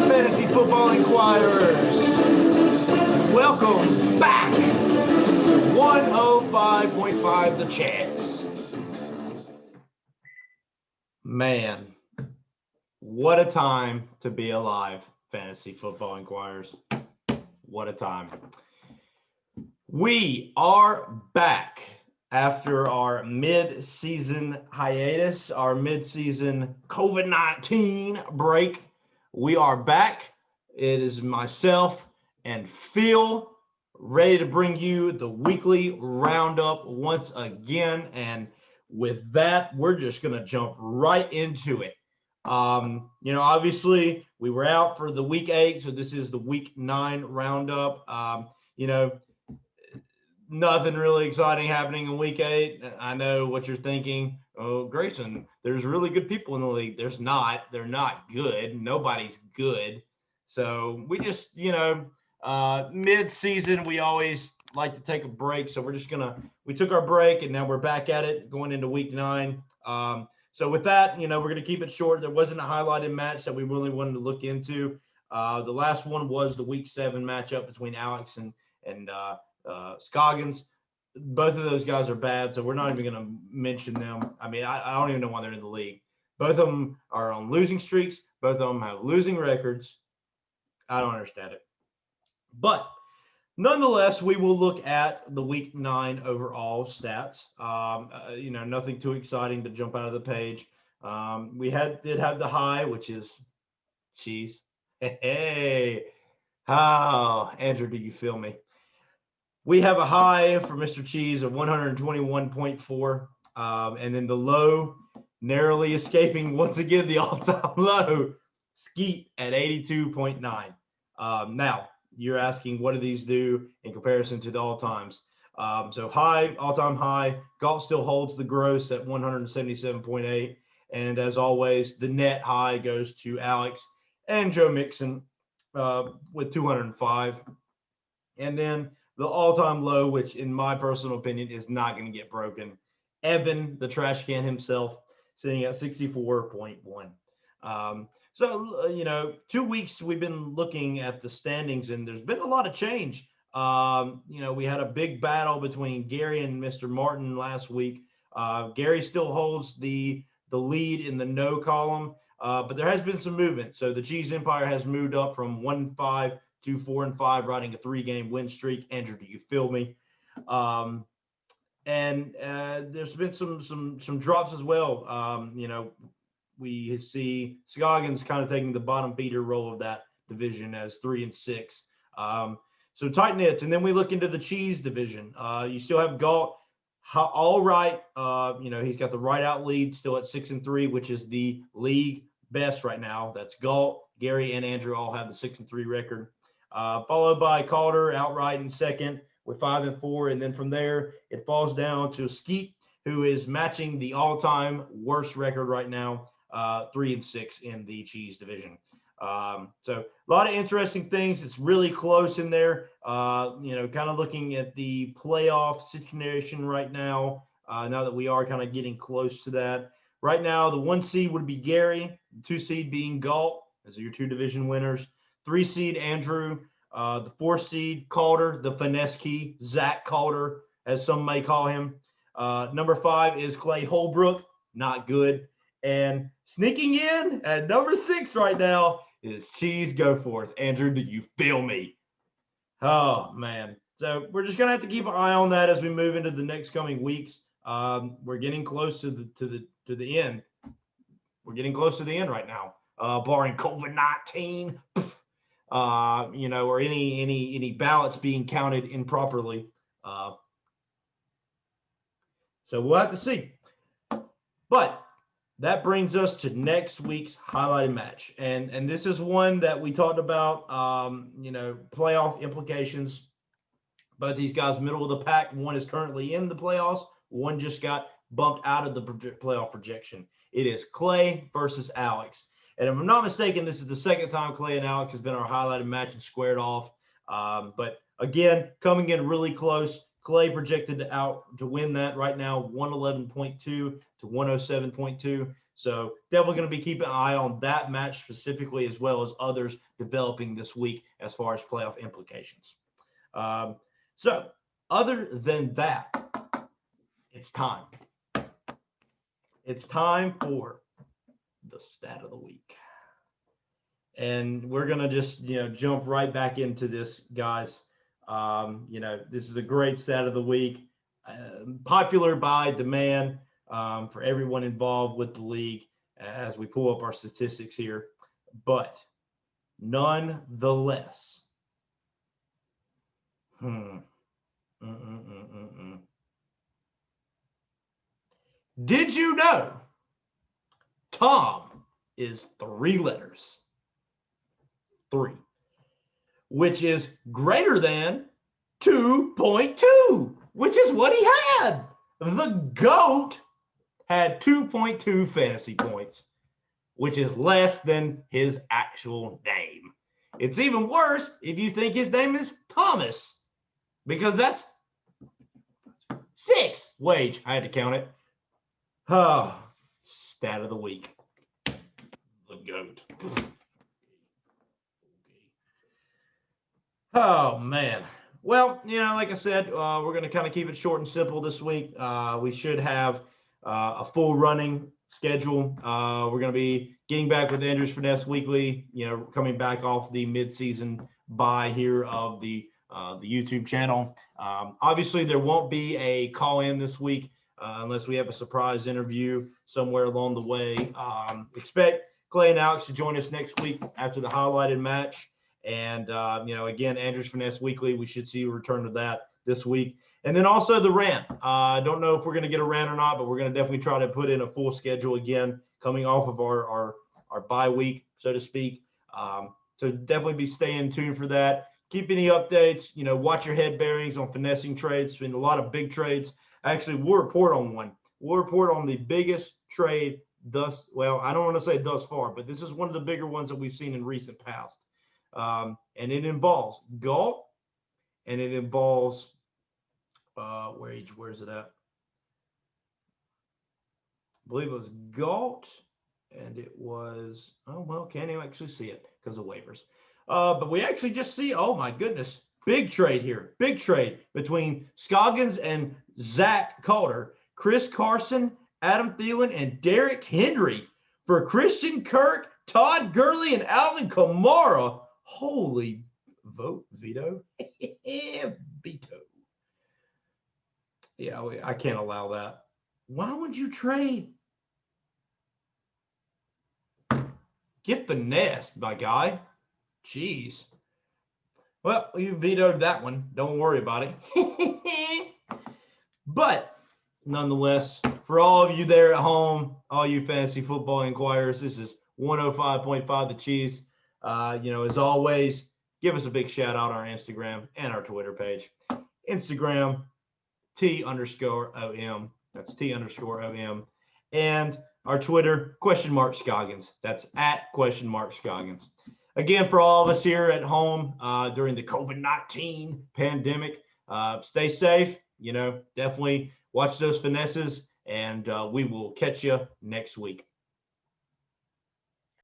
Fantasy Football Inquirers. Welcome back to 105.5 The CHEZ. Man, what a time to be alive, Fantasy Football Inquirers. What a time. We are back after our mid-season hiatus, our mid-season COVID-19 break. We are back. It is myself and Phil ready to bring you the weekly roundup once again. And with that, we're just going to jump right into it. Obviously we were out for the week 8, so this is the week 9 roundup. Nothing really exciting happening in week 8. I know what you're thinking. Oh, Grayson, there's really good people in the league. There's not. They're not good. Nobody's good. So we just, mid-season, we always like to take a break. So we took our break and now we're back at it going into week 9. So with that, we're going to keep it short. There wasn't a highlighted match that we really wanted to look into. The last one was the week 7 matchup between Alex and Scoggins. Both of those guys are bad, so we're not even going to mention them. I mean, I don't even know why they're in the league. Both of them are on losing streaks. Both of them have losing records. I don't understand it. But nonetheless, we will look at the week 9 overall stats. Nothing too exciting to jump out of the page. We did have the high, which is CHEZ. Hey. Oh, Andrew, do you feel me? We have a high for Mr. CHEZ of 121.4, and then the low, narrowly escaping once again the all-time low, Skeet at 82.9. Now, you're asking, what do these do in comparison to the all-times? So high, all-time high, Galt still holds the gross at 177.8, and as always, the net high goes to Alex and Joe Mixon with 205. And then the all-time low, which in my personal opinion is not going to get broken, Evan, the trash can himself, sitting at 64.1. So 2 weeks we've been looking at the standings, and there's been a lot of change. We had a big battle between Gary and Mr. Martin last week. Gary still holds the lead in the no column, but there has been some movement. So the CHEZ Empire has moved up from 1-5 to 4-5, riding a 3-game win streak. Andrew, do you feel me? And there's been some drops as well. We see Scoggins kind of taking the bottom feeder role of that division as 3-6. So tight knits. And then we look into the CHEZ division. You still have Galt, all right. He's got the right out lead still at 6-3, which is the league best right now. That's Galt, Gary, and Andrew all have the 6-3 record. Followed by Calder outright in second with 5-4. And then from there, it falls down to Skeet, who is matching the all-time worst record right now, 3-6 in the CHEZ division. So a lot of interesting things. It's really close in there. Kind of looking at the playoff situation right now, now that we are kind of getting close to that. Right now, the 1 seed would be Gary, the 2 seed being Galt, as your 2 division winners. 3 seed Andrew, the 4 seed Calder, the finesse key, Zach Calder, as some may call him. Number 5 is Clay Holbrook, not good. And sneaking in at number 6 right now is CHEZ Goforth. Andrew, do you feel me? Oh man. So we're just gonna have to keep an eye on that as we move into the next coming weeks. We're getting close to the end. We're getting close to the end right now. Barring COVID-19, or any ballots being counted improperly. So we'll have to see. But that brings us to next week's highlighted match. And this is one that we talked about, playoff implications. But these guys, middle of the pack, one is currently in the playoffs. One just got bumped out of the playoff projection. It is Clay versus Alex. And if I'm not mistaken, this is the second time Clay and Alex has been our highlighted match and squared off. But again, coming in really close. Clay projected to win that right now, 111.2 to 107.2. So definitely going to be keeping an eye on that match specifically, as well as others developing this week as far as playoff implications. So other than that, it's time. It's time for the stat of the week. And we're going to just, jump right back into this, guys. This is a great stat of the week, popular by demand for everyone involved with the league as we pull up our statistics here. But nonetheless, did you know Tom is 3 letters? 3. Which is greater than 2.2, which is what he had. The GOAT had 2.2 fantasy points, which is less than his actual name. It's even worse if you think his name is Thomas, because that's 6. Wage, I had to count it. Oh, stat of the week. The GOAT. Oh, man. Well, like I said, we're going to kind of keep it short and simple this week. We should have a full running schedule. We're going to be getting back with Andrew's Finesse Weekly, coming back off the midseason bye here of the YouTube channel. Obviously, there won't be a call-in this week unless we have a surprise interview somewhere along the way. Expect Clay and Alex to join us next week after the highlighted match. And, again, Andrew's Finesse Weekly, we should see a return to that this week. And then also the rant. I don't know if we're going to get a rant or not, but we're going to definitely try to put in a full schedule again, coming off of our bye week, so to speak. So definitely be staying tuned for that. Keep any updates, watch your head bearings on finessing trades. There's been a lot of big trades. Actually, we'll report on one. We'll report on the biggest trade I don't want to say thus far, but this is one of the bigger ones that we've seen in recent past. And it involves Galt, and it involves where's it at? I believe it was Galt, and it was can't even actually see it because of waivers. But we actually just see, oh my goodness, big trade here. Big trade between Scoggins and Zach Calder, Chris Carson, Adam Thielen, and Derrick Henry for Christian Kirk, Todd Gurley, and Alvin Kamara. Holy vote, veto. Veto. Yeah, I can't allow that. Why would you trade? Get the nest, my guy. Jeez. Well, you vetoed that one. Don't worry about it. But nonetheless, for all of you there at home, all you fantasy football inquirers, this is 105.5 The CHEZ. As always, give us a big shout out on our Instagram and our Twitter page. Instagram, T_OM. That's T_OM. And our Twitter, !Scoggins. That's at !Scoggins. Again, for all of us here at home during the COVID-19 pandemic, stay safe. Definitely watch those finesses, and we will catch you next week.